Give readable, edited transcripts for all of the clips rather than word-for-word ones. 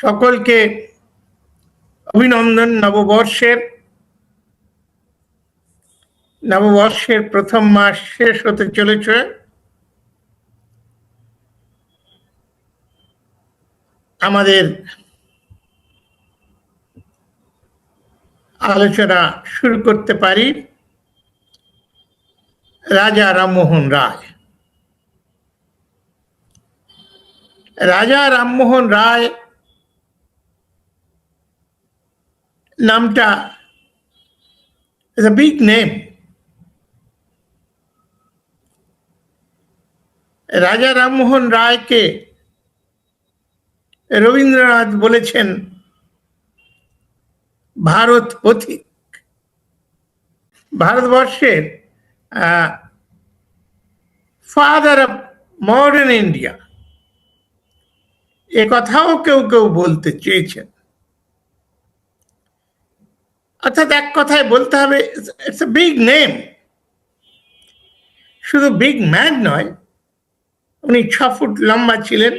সকলকে অভিনন্দন। নববর্ষের প্রথম মাস শেষ হতে চলেছে। আমাদের আলোচনা শুরু করতে পারি রাজা রামমোহন রায়। রাজা রামমোহন রায় নামটা is a big name. রাজা রামমোহন রায়কে রবীন্দ্রনাথ বলেছেন ভারত পথিক, ভারতবর্ষের ফাদার অফ মডার্ন ইন্ডিয়া, এ কথাও কেউ কেউ বলতে চেয়েছেন। অর্থাৎ এক কথায় বলতে হবে ইটস এ বিগ নেম। শুধু বিগ ম্যান নয়, উনি 6 ফুট লম্বা ছিলেন,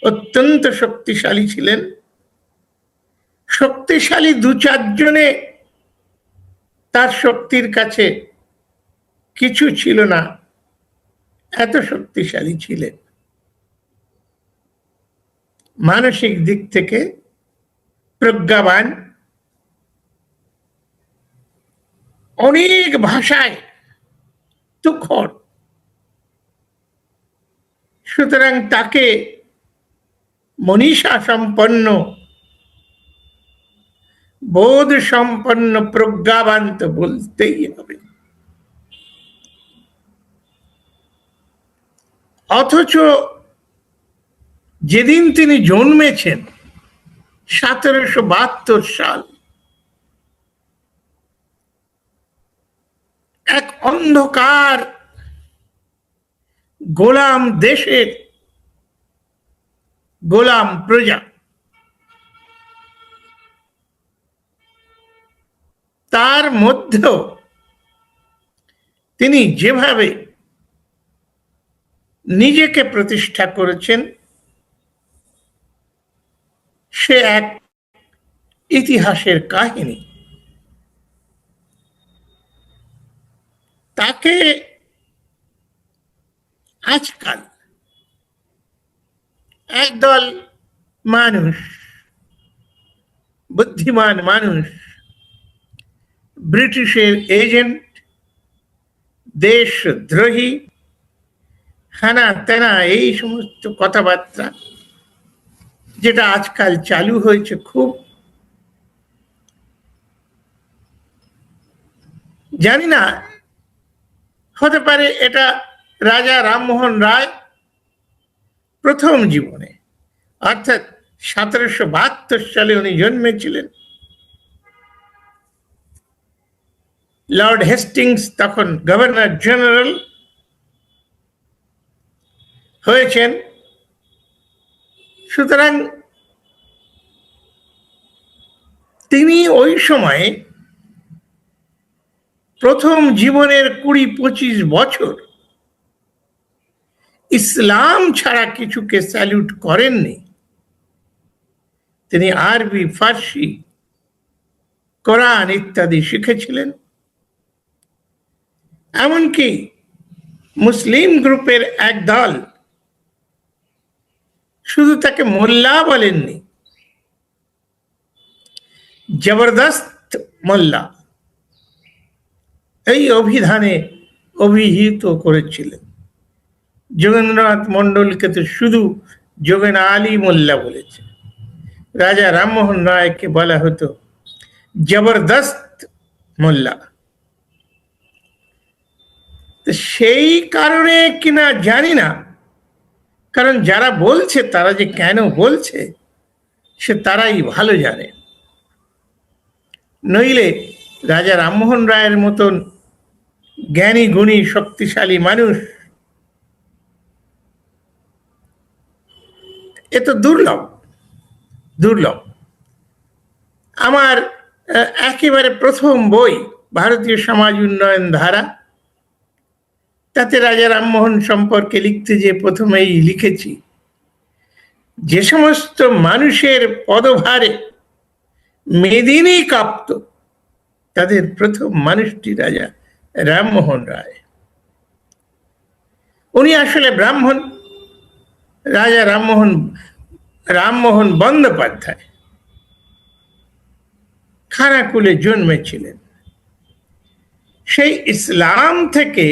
অত্যন্ত শক্তিশালী ছিলেন। শক্তিশালী 2-4 জনে তার শক্তির কাছে কিছু ছিল না, এত শক্তিশালী ছিলেন। মানসিক দিক থেকে প্রজ্ঞাবান, অনেক ভাষায় তুখর। সুতরাং তাকে মনীষা সম্পন্ন, বোধ সম্পন্ন, প্রজ্ঞাবান তো বলতেই হবে। অথচ যেদিন তিনি জন্মেছেন 1772 সাল, এক অন্ধকার গোলাম দেশের গোলাম প্রজা, তার মধ্যেও তিনি যেভাবে নিজেকে প্রতিষ্ঠা করেছেন সে এক ইতিহাসের কাহিনী। তাকে আজকাল একদল মানুষ, বুদ্ধিমান মানুষ, ব্রিটিশের এজেন্ট, দেশদ্রোহী, হানা তেনা, এই সমস্ত কথাবার্তা যেটা আজকাল চালু হয়েছে খুব, জানি না, হতে পারে এটা রাজা রামমোহন রায় প্রথম জীবনে, অর্থাৎ 1772 সালে উনি জন্মেছিলেন। লর্ড হেস্টিংস তখন গভর্নর জেনারেল হয়েছেন। সুতরাং তিনি ওই সময়ে প্রথম জীবনের 20-25 বছর ইসলাম ছাড়া কিছুকে স্যালুট করেননি। তিনি আরবি, ফার্সি, কোরআন ইত্যাদি শিখেছিলেন। এমনকি মুসলিম গ্রুপের এক দল শুধু তাকে মোল্লা বলেননি, জবরদস্ত মোল্লা এই অভিধানে অভিহিত করেছিলেন। যোগেন্দ্রনাথ মন্ডলকে তো শুধু যোগেন আলী মোল্লা বলেছে, রাজা রামমোহন রায়কে বলা হতো জবরদস্ত মোল্লা। সেই কারণে কিনা জানি না, কারণ যারা বলছে তারা যে কেন বলছে সে তারাই ভালো জানে। নইলে রাজা রামমোহন রায়ের মতন জ্ঞানী, গুণী, শক্তিশালী মানুষ এ তো দুর্লভ। আমার একেবারে প্রথম বই ভারতীয় সমাজ উন্নয়ন ধারা, তাতে রাজা রামমোহন সম্পর্কে লিখতে যে প্রথমেই লিখেছি যে সমস্ত মানুষের পদভারে মেদিনী কাঁপত, তাদের প্রথম মানুষটি রাজা রামমোহন রায়। উনি আসলে ব্রাহ্মণ, রাজা রামমোহন বন্দ্যোপাধ্যায় খানাকুলে জন্মেছিলেন। সেই ইসলাম থেকে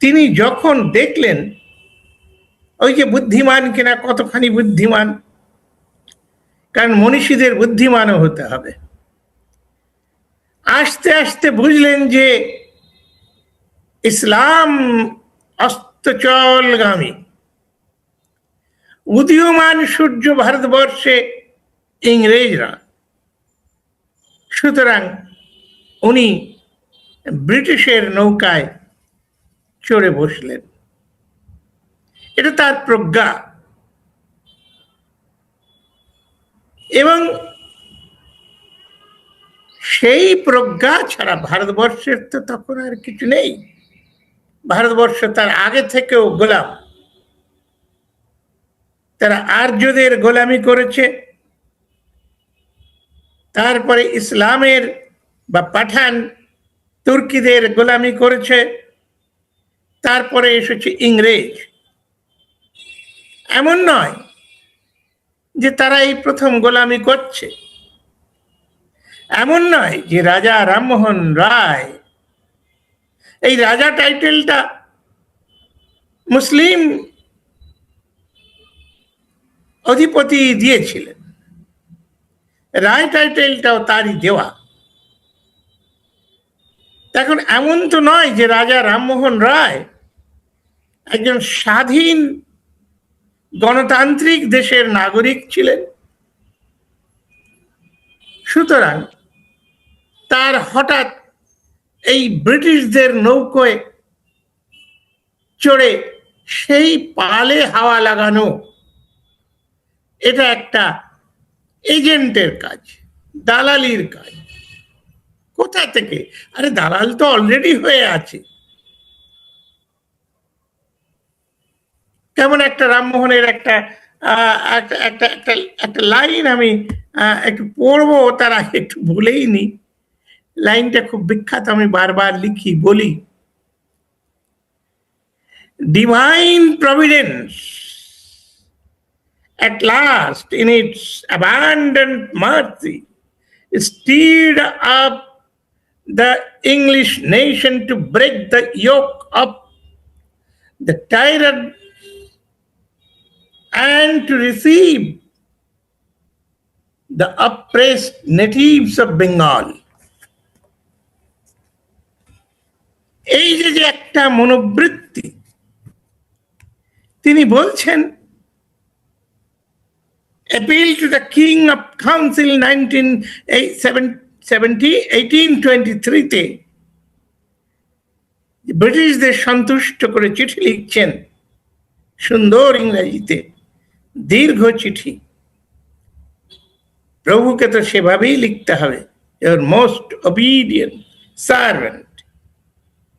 তিনি যখন দেখলেন ওই যে বুদ্ধিমান কিনা, কতখানি বুদ্ধিমান, কারণ মনীষীদের বুদ্ধিমানও হতে হবে, আস্তে আস্তে বুঝলেন যে ইসলাম অস্তচলগামী, উদীয়মান সূর্য ভারতবর্ষে ইংরেজরা। সুতরাং উনি ব্রিটিশের নৌকায় চড়ে বসলেন। এটা তার প্রজ্ঞা। এবং সেই প্রজ্ঞা ছাড়া ভারতবর্ষের তো তখন আর কিছু নেই। ভারতবর্ষ তার আগে থেকেও গোলাম। তারা আর্যদের গোলামি করেছে, তারপরে ইসলামের বা পাঠান তুর্কিদের গোলামি করেছে, তারপরে এসেছে ইংরেজ। এমন নয় যে তারা এই প্রথম গোলামি করছে, এমন নয় যে রাজা রামমোহন রায়, এই রাজা টাইটেলটা মুসলিম অধিপতি দিয়েছিলেন, রায় টাইটেলটাও তারই দেওয়া। এখন এমন তো নয় যে রাজা রামমোহন রায় একজন স্বাধীন গণতান্ত্রিক দেশের নাগরিক ছিলেন। সুতরাং তার হঠাৎ এই ব্রিটিশদের নৌকোয় চড়ে সেই পালে হাওয়া লাগানো, এটা একটা এজেন্টের কাজ, দালালির কাজ। কোথা থেকে? আরে দালাল তো অলরেডি হয়ে আছে। কেমন একটা রামমোহনের একটা একটা লাইন আমি একটু পড়বো, তার আগে একটু বলেই নি। লাইনটা খুব বিখ্যাত, আমি বারবার লিখি, বলি। Divine providence at last in its abundant mercy stirred up the English nation to break the yoke of the tyrant and to receive the oppressed natives of Bengal. এই যে একটা মনোবৃত্তি, তিনি বলছেন, appeal to the King of Council 1823-তে ব্রিটিশদের সন্তুষ্ট করে চিঠি লিখছেন, সুন্দর ইংরেজিতে, দীর্ঘ চিঠি। প্রভুকে তো সেভাবেই লিখতে হবে, your most obedient servant।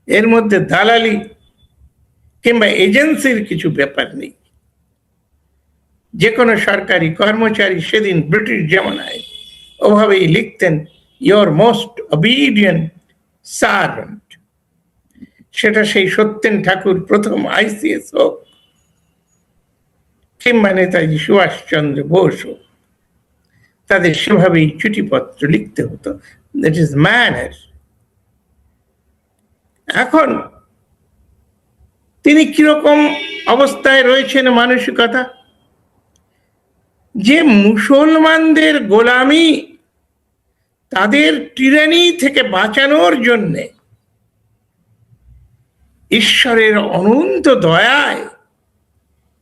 এর মধ্যে দালালি কিংবা এজেন্সির কিছু ব্যাপার নেই। যে কোনো সরকারি কর্মচারী সেদিন ব্রিটিশ জামানায় ওভাবেই লিখতেন, your most obedient servant। সেটা সেই সত্যেন ঠাকুর প্রথম ICS হোক কিংবা নেতাজি সুভাষচন্দ্র বোস হোক, তাদের সেভাবেই চিঠিপত্র লিখতে হতো। That is manner. এখন তিনি কিরকম অবস্থায় রয়েছেন মানসিকতা, যে মুসলমানদের গোলামি, তাদের টিরানি থেকে বাঁচানোর জন্যে ঈশ্বরের অনন্ত দয়ায়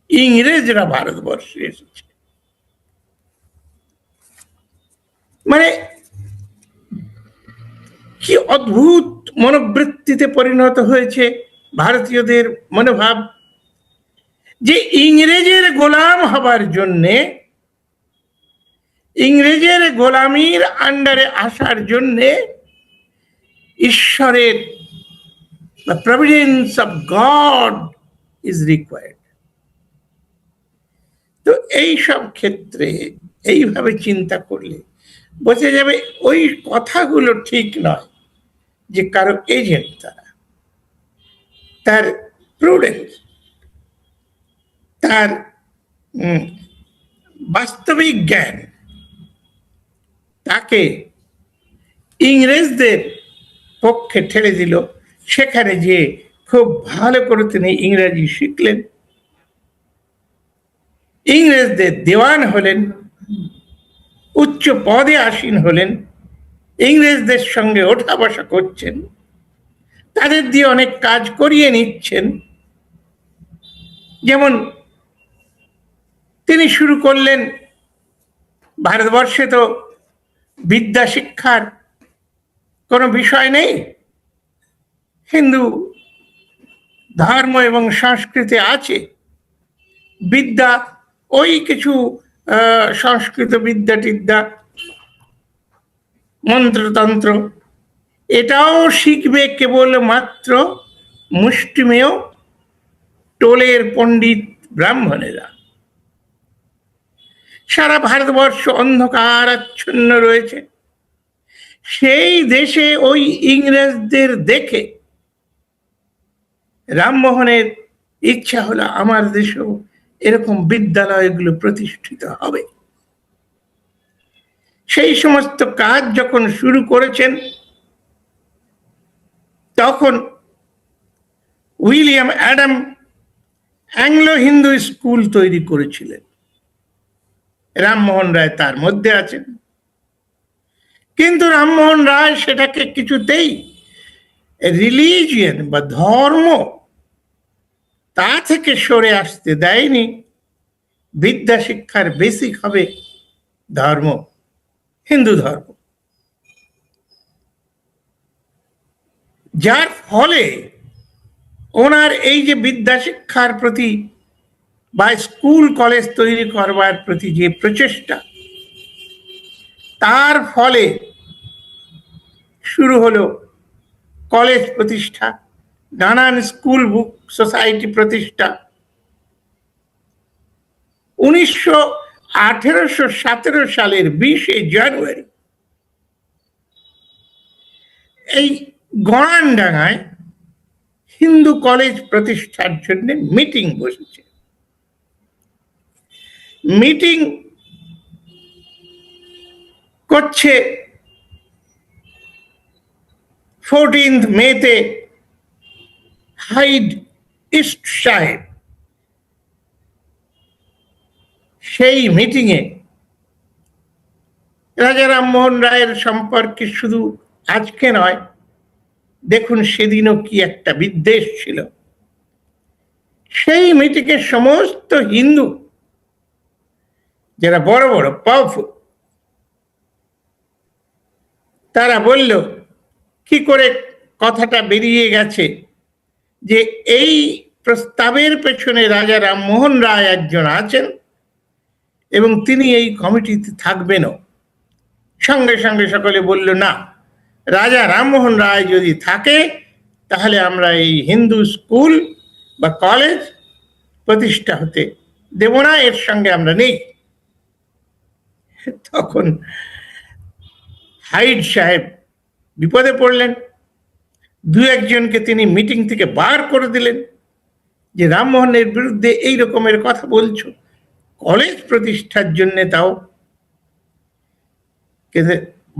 ইংরেজরা ভারতবর্ষে এসেছে। মানে কি অদ্ভুত মনোবৃত্তিতে পরিণত হয়েছে ভারতীয়দের মনোভাব, যে ইংরেজের গোলাম হবার জন্যে, ইংরেজের গোলামির আন্ডারে আসার জন্যে ঈশ্বরের the providence of God is required। তো এই সব ক্ষেত্রে এইভাবে চিন্তা করলে বোঝা যাবে ওই কথাগুলো ঠিক নয় যে কারো এজেন্ট তার প্রুডেন্স, তার বাস্তবিক জ্ঞান তাকে ইংরেজদের পক্ষে ঠেলে দিল। সেখানে যে খুব ভালো করে তিনি ইংরেজি শিখলেন, ইংরেজদের দেওয়ান হলেন, উচ্চ পদে আসীন হলেন, ইংরেজদের সঙ্গে ওঠা বসা করছেন, তাদের দিয়ে অনেক কাজ করিয়ে নিচ্ছেন। যেমন তিনি শুরু করলেন, ভারতবর্ষে তো বিদ্যা শিক্ষার কোনো বিষয় নেই, হিন্দু ধর্ম এবং সংস্কৃতি আছে, বিদ্যা ওই কিছু সংস্কৃত বিদ্যা টিদ্যা, মন্ত্রতন্ত্র, এটাও শিখবে কেবলমাত্র মুষ্টিমেয় টোলের পণ্ডিত ব্রাহ্মণেরা। সারা ভারতবর্ষ অন্ধকার আচ্ছন্ন রয়েছে। সেই দেশে ওই ইংরেজদের দেখে রামমোহনের ইচ্ছা হলো আমার দেশেও এরকম বিদ্যালয়গুলো প্রতিষ্ঠিত হবে। সেই সমস্ত কাজ যখন শুরু করেছেন, তখন William Adam Anglo Hindu school তৈরি করেছিলেন। রামমোহন রায় তার মধ্যে আছেন, কিন্তু রামমোহন রায় সেটাকে কিছুতেই রিলিজিয়ন বা ধর্ম তা থেকে সরে আসতে দেয়নি। বিদ্যা শিক্ষার বেসিক হবে ধর্ম, হিন্দু ধর্ম, যার ফলে ওনার এই যে বিদ্যা শিক্ষার প্রতি বা স্কুল কলেজ তৈরি করবার প্রতি যে প্রচেষ্টা, তার ফলে শুরু হলো কলেজ প্রতিষ্ঠা, নানান স্কুল বুক সোসাইটি প্রতিষ্ঠা। 1817 সালের 20শে জানুয়ারি এই গড়ানডাঙ্গায় হিন্দু কলেজ প্রতিষ্ঠার জন্য মিটিং বসেছে। মিটিং করছে 14 মেতে হাইড ইস্ট সাহেব। সেই মিটিংয়ে রাজা রামমোহন রায়ের সম্পর্কে শুধু আজকে নয়, দেখুন সেদিনও কি একটা বিদ্বেষ ছিল। সেই মিটিংয়ে সমস্ত হিন্দু যারা বড় বড় পাওয়ারফুল, তারা বলল, কি করে কথাটা বেরিয়ে গেছে যে এই প্রস্তাবের পেছনে রাজা রামমোহন রায় একজন আছেন এবং তিনি এই কমিটিতে থাকবেনও। সঙ্গে সঙ্গে সকলে বলল, না, রাজা রামমোহন রায় যদি থাকে তাহলে আমরা এই হিন্দু স্কুল বা কলেজ প্রতিষ্ঠা হতে দেব না, এর সঙ্গে আমরা নেই। তখন হাইড সাহেব বিপদে পড়লেন। দু একজনকে তিনি মিটিং থেকে বার করে দিলেন যে রামমোহনের বিরুদ্ধে এই রকমের কথা বলছো, কলেজ প্রতিষ্ঠার জন্য তাও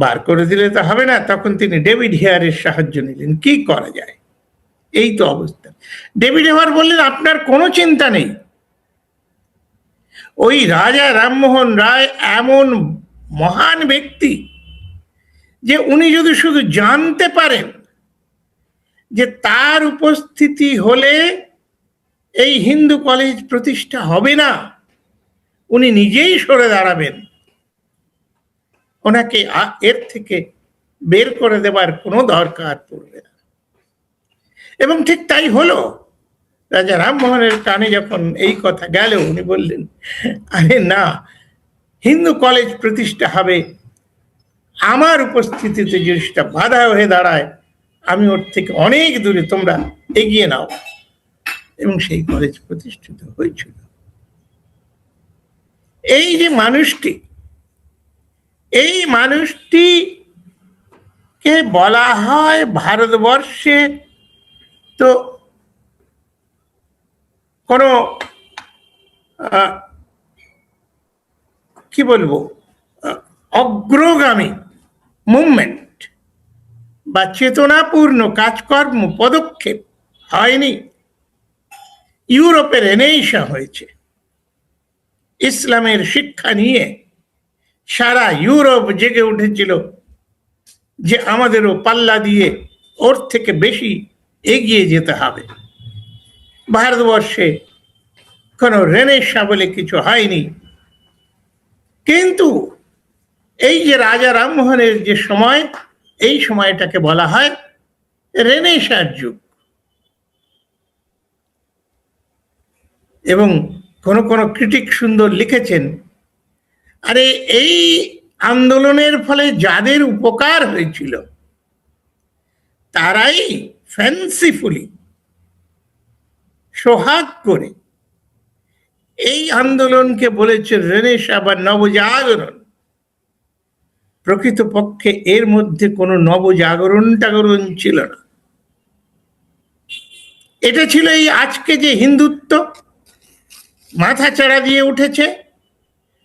বার করে দিলে তো হবে না। তখন তিনি ডেভিড হেয়ারের সাহায্য নিলেন, কি করা যায়, এই তো অবস্থা। ডেভিড হেয়ার বললেন, আপনার কোনো চিন্তা নেই, ওই রাজা রামমোহন রায় এমন মহান ব্যক্তি যে উনি যদি শুধু জানতে পারেন যে তার উপস্থিতি হলে এই হিন্দু কলেজ প্রতিষ্ঠা হবে না, উনি নিজেই সরে দাঁড়াবেন, ওনাকে এর থেকে বের করে দেবার কোনো দরকার পড়বে না। এবং ঠিক তাই হলো। রাজা রামমোহনের কানে যখন এই কথা গেল, উনি বললেন, আরে না, হিন্দু কলেজ প্রতিষ্ঠা হবে, আমার উপস্থিতিতে জিনিসটা বাধা হয়ে দাঁড়ায়, আমি ওর থেকে অনেক দূরে, তোমরা এগিয়ে নাও। এবং সেই কলেজ প্রতিষ্ঠিত হয়েছিল। এই যে মানুষটি, এই মানুষটিকে বলা হয় ভারতবর্ষে তো কোনো কি বলবো অগ্রগামী মুভমেন্ট বা চেতনাপূর্ণ কাজকর্ম পদক্ষেপ হয়নি। ইউরোপের রেনেসাঁ হয়েছে। ইসলামের শিক্ষা নিয়ে সারা ইউরোপ জেগে উঠেছিল যে আমাদেরও পাল্লা দিয়ে ওর থেকে বেশি এগিয়ে যেতে হবে। ভারতবর্ষে কোনো রেনেসাঁ বলে কিছু হয়নি, কিন্তু এই যে রাজা রামমোহনের যে সময়, এই সময়টাকে বলা হয় রেনেসাঁর যুগ। এবং কোন কোন ক্রিটিক সুন্দর লিখেছেন, আরে এই আন্দোলনের ফলে যাদের উপকার হয়েছিল তারাই ফ্যান্সিফুলি সোহাগ করে এই আন্দোলনকে বলেছে রেনেসাঁ বা নবজাগরণ। প্রকৃতপক্ষে এর মধ্যে কোনো নবজাগরণ টাগরণ ছিল না। এটা ছিল এই আজকে যে হিন্দুত্ব মাথা চাড়া দিয়ে উঠেছে,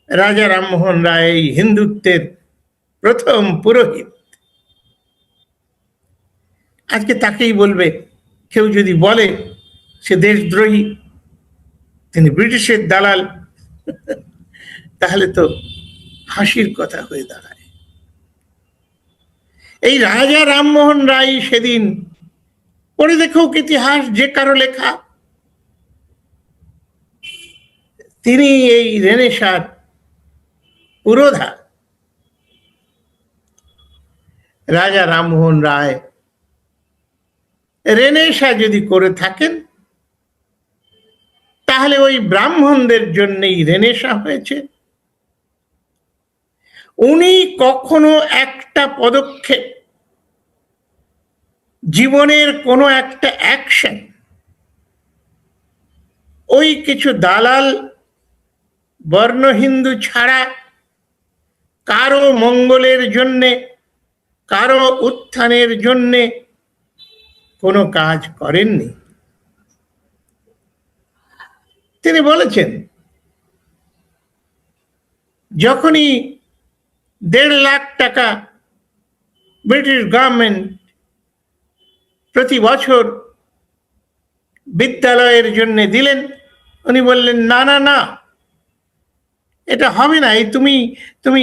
রাজা রামমোহন রায় এই হিন্দুত্বের প্রথম পুরোহিত। আজকে তাকেই বলবে, কেউ যদি বলে সে দেশদ্রোহী, তিনি ব্রিটিশের দালাল, তাহলে তো হাসির কথা হয়ে দাঁড়ায়। এই রাজা রামমোহন রায় সেদিন পড়ে দেখুক ইতিহাস যে কারো লেখা, তিনি এই রেনেসাঁর পুরোধা। রাজা রামমোহন রায় রেনেসাঁ যদি করে থাকেন তাহলে ওই ব্রাহ্মণদের জন্যই রেনেসাঁ হয়েছে। উনি কখনো একটা পদক্ষেপ, জীবনের কোনো একটা অ্যাকশন ওই কিছু দালাল বর্ণ হিন্দু ছাড়া কারো মঙ্গলের জন্যে, কারো উত্থানের জন্যে কোনো কাজ করেননি। তিনি বলেছেন, যখনই 1.5 লাখ টাকা ব্রিটিশ গভর্নমেন্ট প্রতি বছর বিদ্যালয়ের জন্য দিলেন, উনি বললেন না না না, এটা হবে না। এই তুমি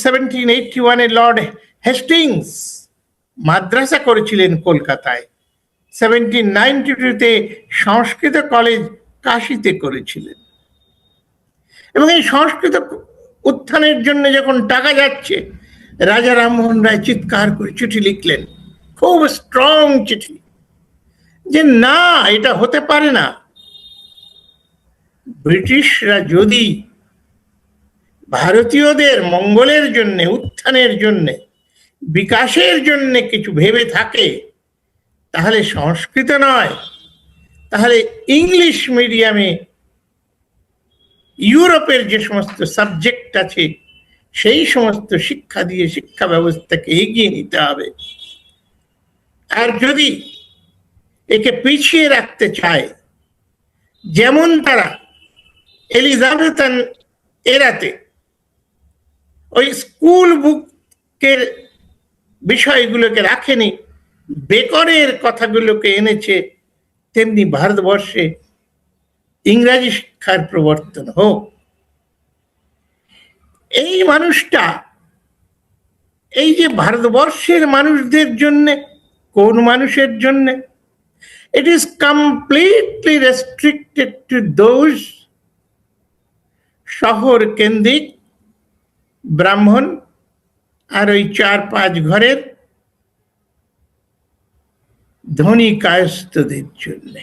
1781 লর্ড হেস্টিংস মাদ্রাসা করেছিলেন কলকাতায়, 1792 সংস্কৃত কলেজ কাশীতে করেছিলেন, এবং এই সংস্কৃত উত্থানের জন্য যখন টাকা যাচ্ছে, রাজা রামমোহন রায় চিৎকার করে চিঠি লিখলেন, খুব স্ট্রং চিঠি, যে না, এটা হতে পারে না। ব্রিটিশরা যদি ভারতীয়দের মঙ্গলের জন্য, উত্থানের জন্য, বিকাশের জন্য কিছু ভেবে থাকে, তাহলে সংস্কৃত নয়, তাহলে ইংলিশ মিডিয়ামে ইউরোপের যে সমস্ত সাবজেক্ট আছে সেই সমস্ত শিক্ষা দিয়ে শিক্ষা ব্যবস্থাকে এগিয়ে নিতে হবে। আর যদি একে পিছিয়ে রাখতে চায়, যেমন তারা এলিজাবেথান এরাতে ওই স্কুল বুকের বিষয়গুলোকে রাখেনি, বেকনের কথাগুলোকে এনেছে, তেমনি ভারতবর্ষে ইংরাজি শিক্ষার প্রবর্তন হোক। এই মানুষটা এই যে ভারতবর্ষের মানুষদের জন্য, কোন মানুষের জন্য? It is completely restricted to those শহর কেন্দ্রিক ব্রাহ্মণ আর ওই 4-5 ঘরের ধনী কায়স্থদের জন্য,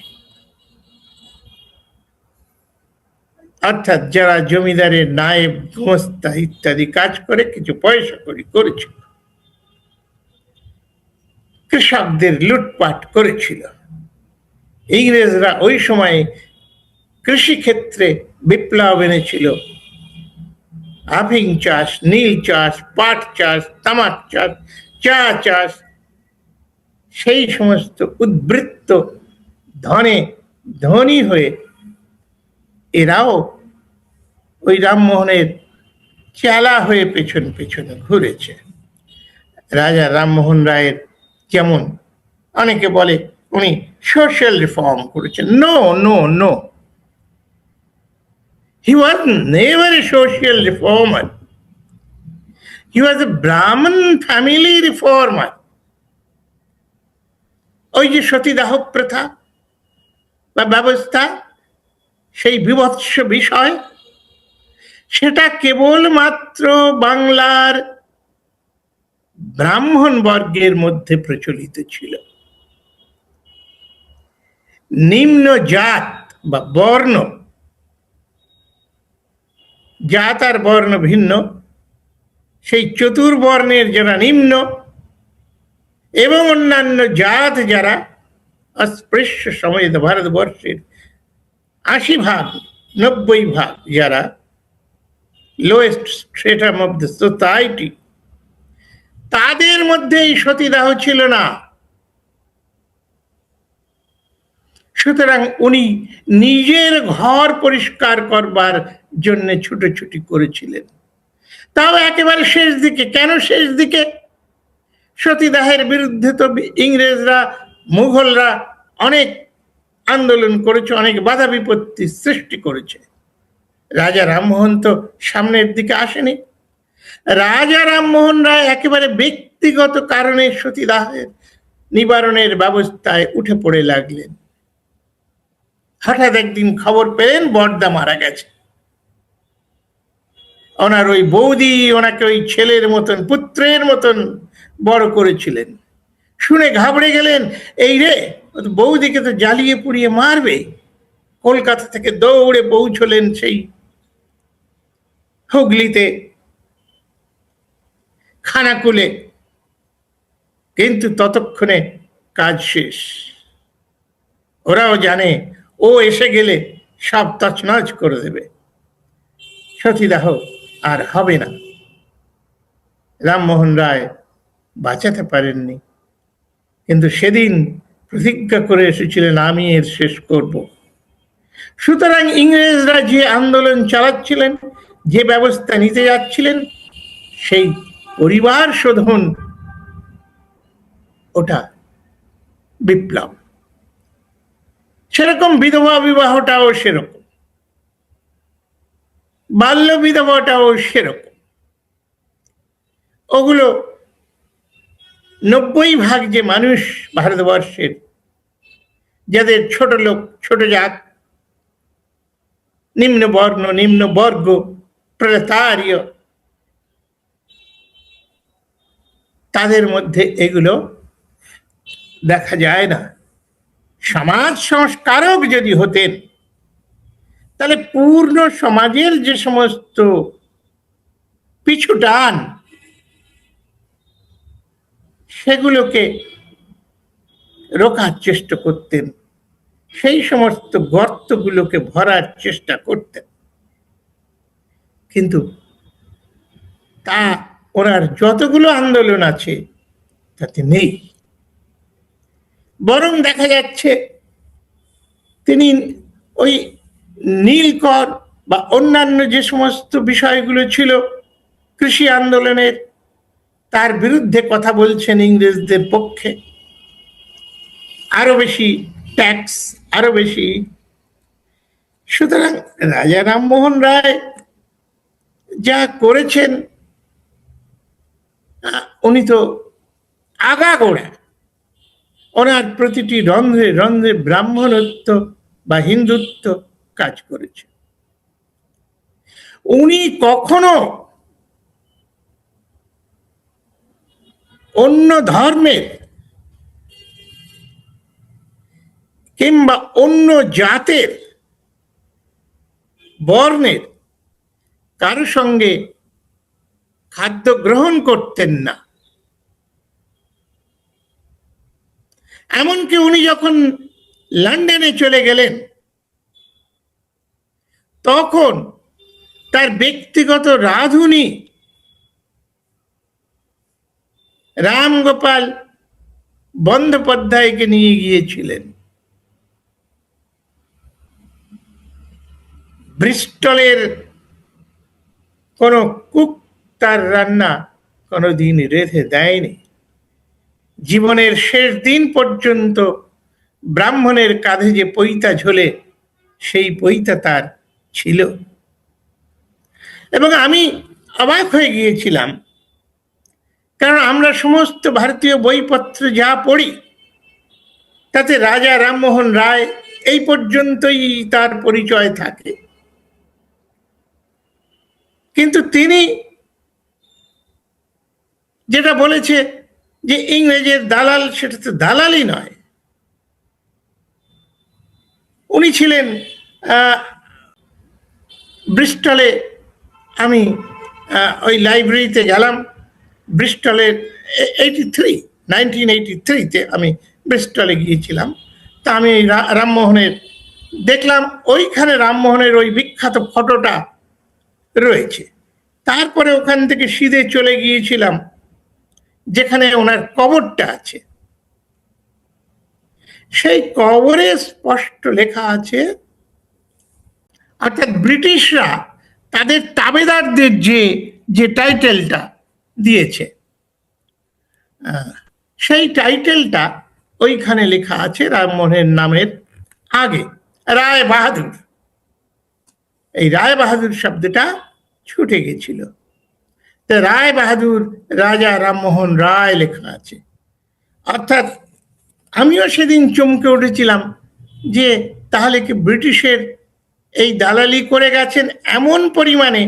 অর্থাৎ যারা জমিদারের নায়েব, গোমস্তা ইত্যাদি কাজ করে কিছু পয়সা করেছিল, কৃষকদের লুটপাট করেছিল। ইংরেজরা ওই সময় কৃষিক্ষেত্রে বিপ্লব এনেছিল। আফিং চাষ, নীল চাষ, পাট চাষ, তামাক চাষ, চা চাষ, সেই সমস্ত উদ্বৃত্ত ধনে ধনী হয়ে এরাও ওই রামমোহনের চেলা হয়ে পেছন পেছনে ঘুরেছে। রাজা রামমোহন রায়ের যেমন অনেকে বলে উনি সোশ্যাল রিফর্ম করেছেন, no no no, he was never a social reformer, he was a Brahmin family reformer. ওই যে সতীদাহ প্রথা বা ব্যবস্থা, সেই বিভৎস বিষয়, সেটা কেবলমাত্র বাংলার ব্রাহ্মণ বর্গের মধ্যে প্রচলিত ছিল। নিম্ন জাত বা বর্ণ, জাত আর বর্ণ ভিন্ন, সেই চতুর্বর্ণের যারা নিম্ন এবং অন্যান্য জাত যারা অস্পৃশ্য সমাজে ভারতবর্ষের ৮০%, ৯০% যারা লোয়েস্ট স্ট্রেটাম অফ দ্য সোসাইটি, তাদের মধ্যে এই সতীদাহ ছিল না। সুতরাং উনি নিজের ঘর পরিষ্কার করবার জন্য ছুটোছুটি করেছিলেন, তাও একেবারে শেষ দিকে। কেন শেষ দিকে? সতীদাহের বিরুদ্ধে তো ইংরেজরা, মুঘলরা অনেক আন্দোলন করেছে, অনেক বাধা বিপত্তি সৃষ্টি করেছে। রাজা রামমোহন তো সামনের দিকে আসেনি। রাজা রামমোহন রায় একেবারে ব্যক্তিগত কারণে সতীদাহের নিবারণের ব্যবস্থায় উঠে পড়ে লাগলেন। হঠাৎ একদিন খবর পেলেন বড়দা মারা গেছে। ওনার ওই বৌদি ওনাকে ওই ছেলের মতন, পুত্রের মতন বড় করেছিলেন। শুনে ঘাবড়ে গেলেন, এই রে, বৌদিকে তো জ্বালিয়ে পুড়িয়ে মারবে। কলকাতা থেকে দৌড়ে পৌঁছলেন সেই হুগলিতে, খানাকুলে। কিন্তু ততক্ষণে কাজ শেষ। ওরাও জানে ও এসে গেলে সব তছনছ করে দেবে, সতীদাহ আর হবে না। রামমোহন রায় বাঁচাতে পারেননি, কিন্তু সেদিন প্রতিজ্ঞা করে এসেছিলেন, আমি এর শেষ করব। সুতরাং ইংরেজরা যে আন্দোলন চালাচ্ছিলেন, যে ব্যবস্থা নিতে যাচ্ছিলেন, সেই পরিবার শোধন, ওটা বিপ্লব। সেরকম বিধবা বিবাহটাও সেরকম, বাল্য বিধবাটাও সেরকম। ওগুলো ৯০% যে মানুষ ভারতবর্ষের, যাদের ছোট লোক, ছোট জাত, নিম্ন বর্ণ, নিম্ন বর্গ, প্রলেতারীয়, তাদের মধ্যে এগুলো দেখা যায় না। সমাজ সংস্কারক যদি হতেন, তাহলে পূর্ণ সমাজের যে সমস্ত পিছু টান, সেগুলোকে রোখার চেষ্টা করতেন, সেই সমস্ত গর্তগুলোকে ভরার চেষ্টা করতেন। কিন্তু তা ওনার যতগুলো আন্দোলন আছে তাতে নেই। বরং দেখা যাচ্ছে তিনি ওই নীলকর বা অন্যান্য যে সমস্ত বিষয়গুলো ছিল কৃষি আন্দোলনের, তার বিরুদ্ধে কথা বলছেন ইংরেজদের পক্ষে। আরো বেশি ট্যাক্স, আরো বেশি। সুতরাং রাজা রামমোহন রায় যা করেছেন, উনি তো আগাগোড়া ওনার প্রতিটি রন্ধ্রে রন্ধ্রে ব্রাহ্মণত্ব বা হিন্দুত্ব কাজ করেছে। উনি কখনো অন্য ধর্মের কিংবা অন্য জাতের, বর্ণের কারো সঙ্গে খাদ্য গ্রহণ করতেন না। এমনকি উনি যখন লন্ডনে চলে গেলেন, তখন তার ব্যক্তিগত রাঁধুনি রামগোপাল বন্দ্যোপাধ্যায়কে নিয়ে গিয়েছিলেন। ব্রিস্টলের কোনো কুক তার রান্না কোনোদিন রেঁধে দেয়নি। জীবনের শেষ দিন পর্যন্ত ব্রাহ্মণের কাঁধে যে পৈতা ঝোলে সেই পৈতা তার ছিল। এবং আমি অবাক হয়ে গিয়েছিলাম, কারণ আমরা সমস্ত ভারতীয় বইপত্র যা পড়ি তাতে রাজা রামমোহন রায় এই পর্যন্তই তার পরিচয় থাকে। কিন্তু তিনি যেটা বলেছে যে ইংরেজের দালাল, সেটা তো দালালই নয়। উনি ছিলেন ব্রিস্টলে। আমি ওই লাইব্রেরিতে গেলাম ব্রিস্টলের 1983-তে আমি ব্রিস্টলে গিয়েছিলাম। তা আমি রামমোহনের দেখলাম, ওইখানে রামমোহনের ওই বিখ্যাত ফটোটা রয়েছে। তারপরে ওখান থেকে সিধে চলে গিয়েছিলাম যেখানে ওনার কবরটা আছে। সেই কবরে স্পষ্ট লেখা আছে, অর্থাৎ ব্রিটিশরা তাদের তাবেদারদের যে টাইটেলটা দিয়েছে, সেই টাইটেলটা ওইখানে লেখা আছে রামমোহনের নামের আগে রায় বাহাদুর। এই রায় বাহাদুর শব্দটা ছুটে গেছিল, তো রায় বাহাদুর রাজা রামমোহন রায় লেখা আছে। অর্থাৎ আমিও সেদিন চমকে উঠেছিলাম যে তাহলে কি ব্রিটিশের এই দালালি করে গেছেন এমন পরিমাণে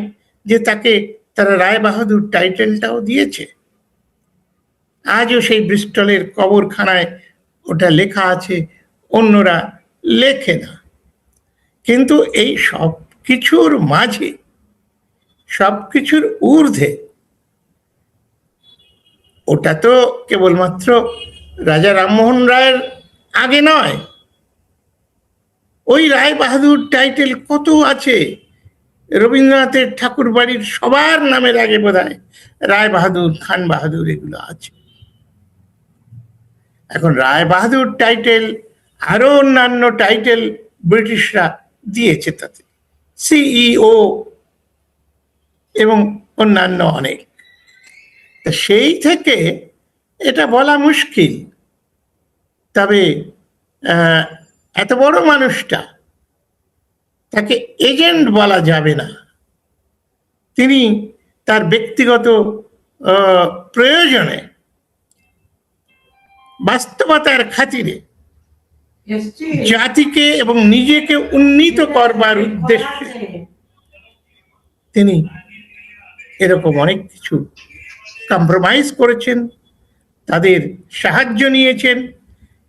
যে তাকে তারা রায় বাহাদুর টাইটেলটাও দিয়েছে। আজও সেই ব্রিস্টলের কবরখানায় ওটা লেখা আছে, অন্যরা লেখে না। কিন্তু এই সব কিছুর মাঝে, সব কিছুর ঊর্ধ্বে, ওটা তো কেবলমাত্র রাজা রামমোহন রায়ের আগে নয়, ওই রায় বাহাদুর টাইটেল কত আছে। রবীন্দ্রনাথের ঠাকুর বাড়ির সবার নামের আগে বোধহয় রায় বাহাদুর, খান বাহাদুর এগুলো আছে। এখন রায় বাহাদুর টাইটেল আরো অন্যান্য টাইটেল ব্রিটিশরা দিয়েছে, তাতে সিইও এবং অন্যান্য অনেক। সেই থেকে এটা বলা মুশকিল। তবে এত বড় মানুষটা, তাকে এজেন্ট বলা যাবে না। তিনি তার ব্যক্তিগত প্রয়োজনে, বাস্তবতার খাতিরে জাতিকে এবং নিজেকে উন্নীত করবার উদ্দেশ্যে তিনি এরকম অনেক কিছু কম্প্রোমাইজ করেছেন, তাদের সাহায্য নিয়েছেন।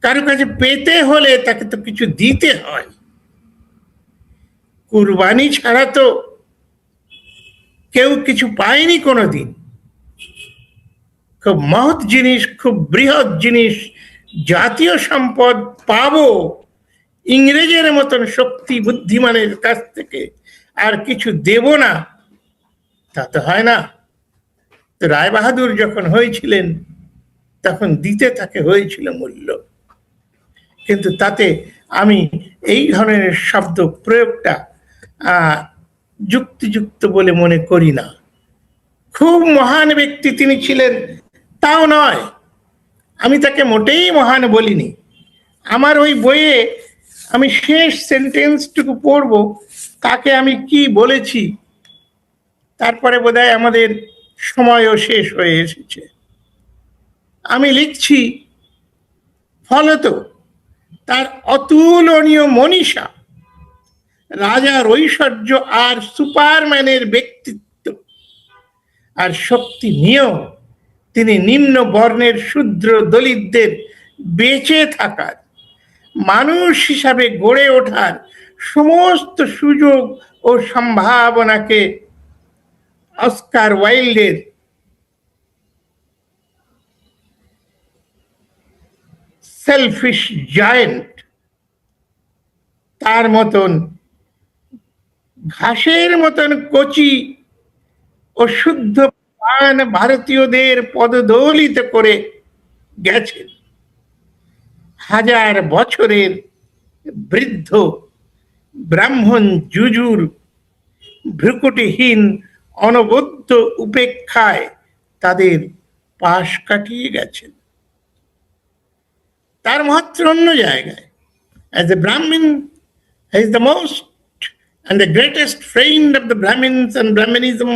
কারো কাছে পেতে হলে তাকে তো কিছু দিতে হয়, কুরবানি ছাড়া তো কেউ কিছু পায়নি কোনোদিন। খুব মহৎ জিনিস, খুব বৃহৎ জিনিস, জাতীয় সম্পদ পাবো ইংরেজের মতন শক্তি বুদ্ধিমানের কাছ থেকে, আর কিছু দেব না, তা তো হয় না। তো রায় বাহাদুর যখন হয়েছিলেন তখন দিতে তাকে হয়েছিল মূল্য। কিন্তু তাতে আমি এই ধরনের শব্দ প্রয়োগটা যুক্তিযুক্ত বলে মনে করি না। খুব মহান ব্যক্তি তিনি ছিলেন তাও নয়, আমি তাকে মোটেই মহান বলিনি। আমার ওই বইয়ে আমি শেষ সেন্টেন্সটুকু পড়ব, তাকে আমি কি বলেছি, তারপরে বোধহয় আমাদের সময়ও শেষ হয়ে এসেছে। আমি লিখছি, ফলত তার অতুলনীয় মনীষা, রাজার ঐশ্বর্য আর সুপারম্যানের ব্যক্তিত্ব আর শক্তি নিয়েও তিনি নিম্ন বর্ণের শূদ্র দলিতদের বেঁচে থাকার, মানুষ হিসাবে গড়ে ওঠার সমস্ত সুযোগ ও সম্ভাবনাকে অস্কার ওয়াইল্ডের সেলফিশ জায়েন্ট, তার মতন ঘাসের মতন কচি ও শুদ্ধ প্রাণ ভারতীয়দের পদদলিত করে গেছেন। হাজার বছরের বৃদ্ধ ব্রাহ্মণ যুজুর ভ্রুকুটিহীন অনবদ্য উপেক্ষায় তাদের পাশ কাটিয়ে গেছেন। তার মাত্র অন্য জায়গায়, as a Brahmin, he is the most and the greatest friend of the Brahmins and Brahmanism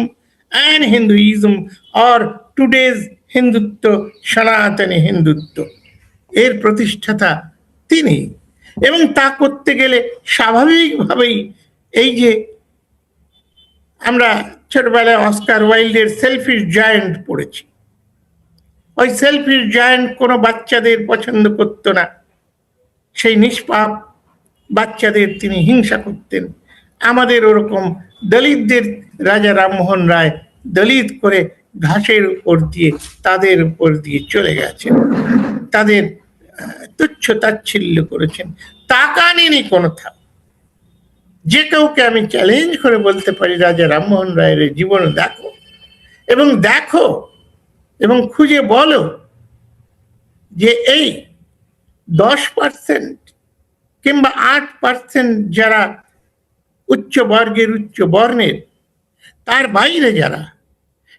and Hinduism, or today's Hindutva, Sanatani Hindutva. এর প্রতিষ্ঠাতা তিনি, এবং তা করতে গেলে স্বাভাবিকভাবেই এই যে আমরা ছোটবেলায় অস্কার ওয়াইল্ডের সেলফিশ জায়ান্ট পড়েছি, ওই সেলফিশ জায়ান্ট কোনো বাচ্চাদের পছন্দ করতো না, সেই নিষ্পাপ বাচ্চাদের তিনি হিংসা করতেন। আমাদের ওরকম দলিতদের রাজা রামমোহন রায় দলিত করে ঘাসের উপর দিয়ে তাদের উপর দিয়ে চলে গেছেন, তাদের তুচ্ছ তাচ্ছিল্য করেছেন, টাকা নেই কোনোথাও। যে কাউকে আমি চ্যালেঞ্জ করে বলতে পারি রাজা রামমোহন রায়ের জীবন দেখো এবং খুঁজে বলো যে এই 10% কিংবা 8% যারা উচ্চ বর্গের উচ্চ বর্ণের, তার বাইরে যারা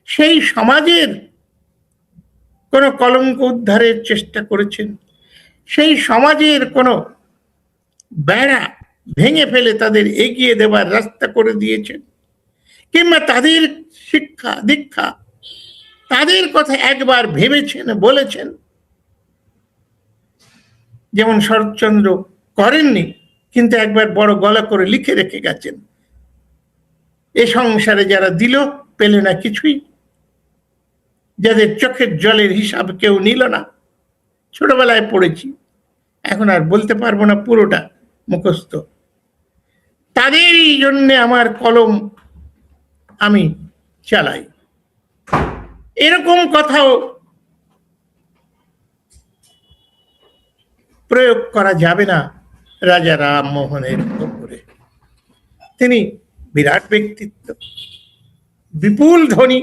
সেই সমাজের কোনো কলঙ্ক উদ্ধারের চেষ্টা করেছেন, সেই সমাজের কোনো বেড়া ভেঙে ফেলে তাদের এগিয়ে দেবার রাস্তা করে দিয়েছেন, কিংবা তাদের শিক্ষা দীক্ষা তাদের কথা একবার ভেবেছেন, বলেছেন। যেমন শরৎচন্দ্র করেননি, কিন্তু একবার বড় গলা করে লিখে রেখে গেছেন, এ সংসারে যারা দিল পেলে না কিছুই, যাদের চোখের জলের হিসাব কেউ নিল না। ছোটবেলায় পড়েছি, এখন আর বলতে পারবো না, পুরোটা মুখস্থ। তাদেরই জন্য আমার কলম আমি চালাই। এরকম কথাও প্রয়োগ করা যাবে না রাজা রামমোহনের উপরে। তিনি বিরাট ব্যক্তিত্ব, বিপুল ধনী।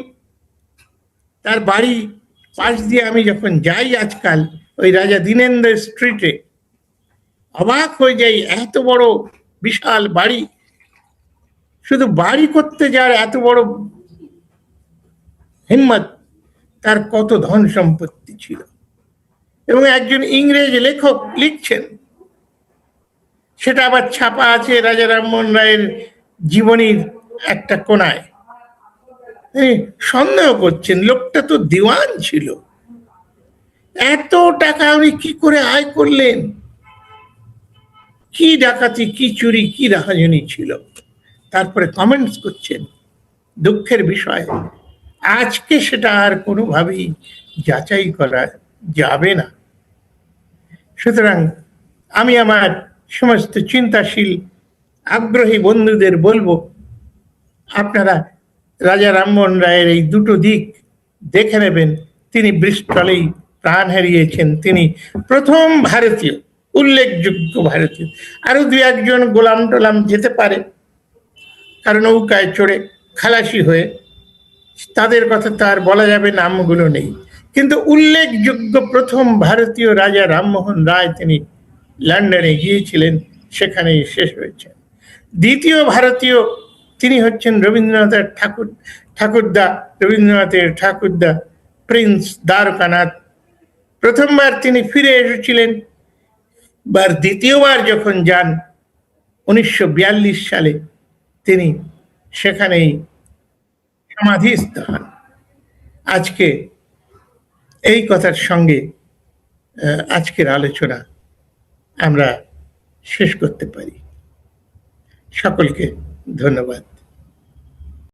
তার বাড়ি পাশ দিয়ে আমি যখন যাই আজকাল ওই রাজা দীনেন্দ্র স্ট্রিটে, অবাক হয়ে যাই, এত বড় বিশাল বাড়ি। শুধু বাড়ি করতে যার এত বড় হিম্মত, তার কত ধন সম্পত্তি ছিল। এবং একজন ইংরেজ লেখক লিখছেন, সেটা আবার ছাপা আছে রাজা রামমোহন রায়ের জীবনীর একটা কোনায়। সন্দেহ করছেন লোকটা তো দিওয়ান ছিল, এত টাকা উনি কি করে আয় করলেন, কি ডাকাতি, কি চুরি, কি রাহাজানি ছিল। তারপরে কমেন্টস করছেন, দুঃখের বিষয় আজকে সেটা আর কোনোভাবেই যাচাই করা যাবে না। সুতরাং আমি আমার সমস্ত চিন্তাশীল আগ্রহী বন্ধুদের বলবো, আপনারা রাজা রামমোহন রায়ের এই দুটো দিক দেখে নেবেন। তিনি ব্রিস্টলেই প্রাণ হারিয়েছেন, তিনি প্রথম ভারতীয়, উল্লেখযোগ্য ভারতীয়। আরো দু একজন গোলাম টোলাম যেতে পারে, কারণ নৌকায় চড়ে খালাসি হয়ে, তাদের কথা তো আর বলা যাবে, নামগুলো নেই। কিন্তু উল্লেখযোগ্য প্রথম ভারতীয় রাজা রামমোহন রায়, তিনি লন্ডনে গিয়েছিলেন, সেখানেই শেষ হয়েছেন। দ্বিতীয় ভারতীয় তিনি হচ্ছেন রবীন্দ্রনাথের ঠাকুরদা, রবীন্দ্রনাথের ঠাকুরদা প্রিন্স দ্বারকানাথ। প্রথমবার তিনি ফিরে এসেছিলেন, দ্বিতীয়বার যখন যান 1942 সালে, তিনি সেখানেই সমাধিস্থ হন। আজকে এই কথার সঙ্গে আজকের আলোচনা আমরা শেষ করতে পারি। সকলকে ধন্যবাদ।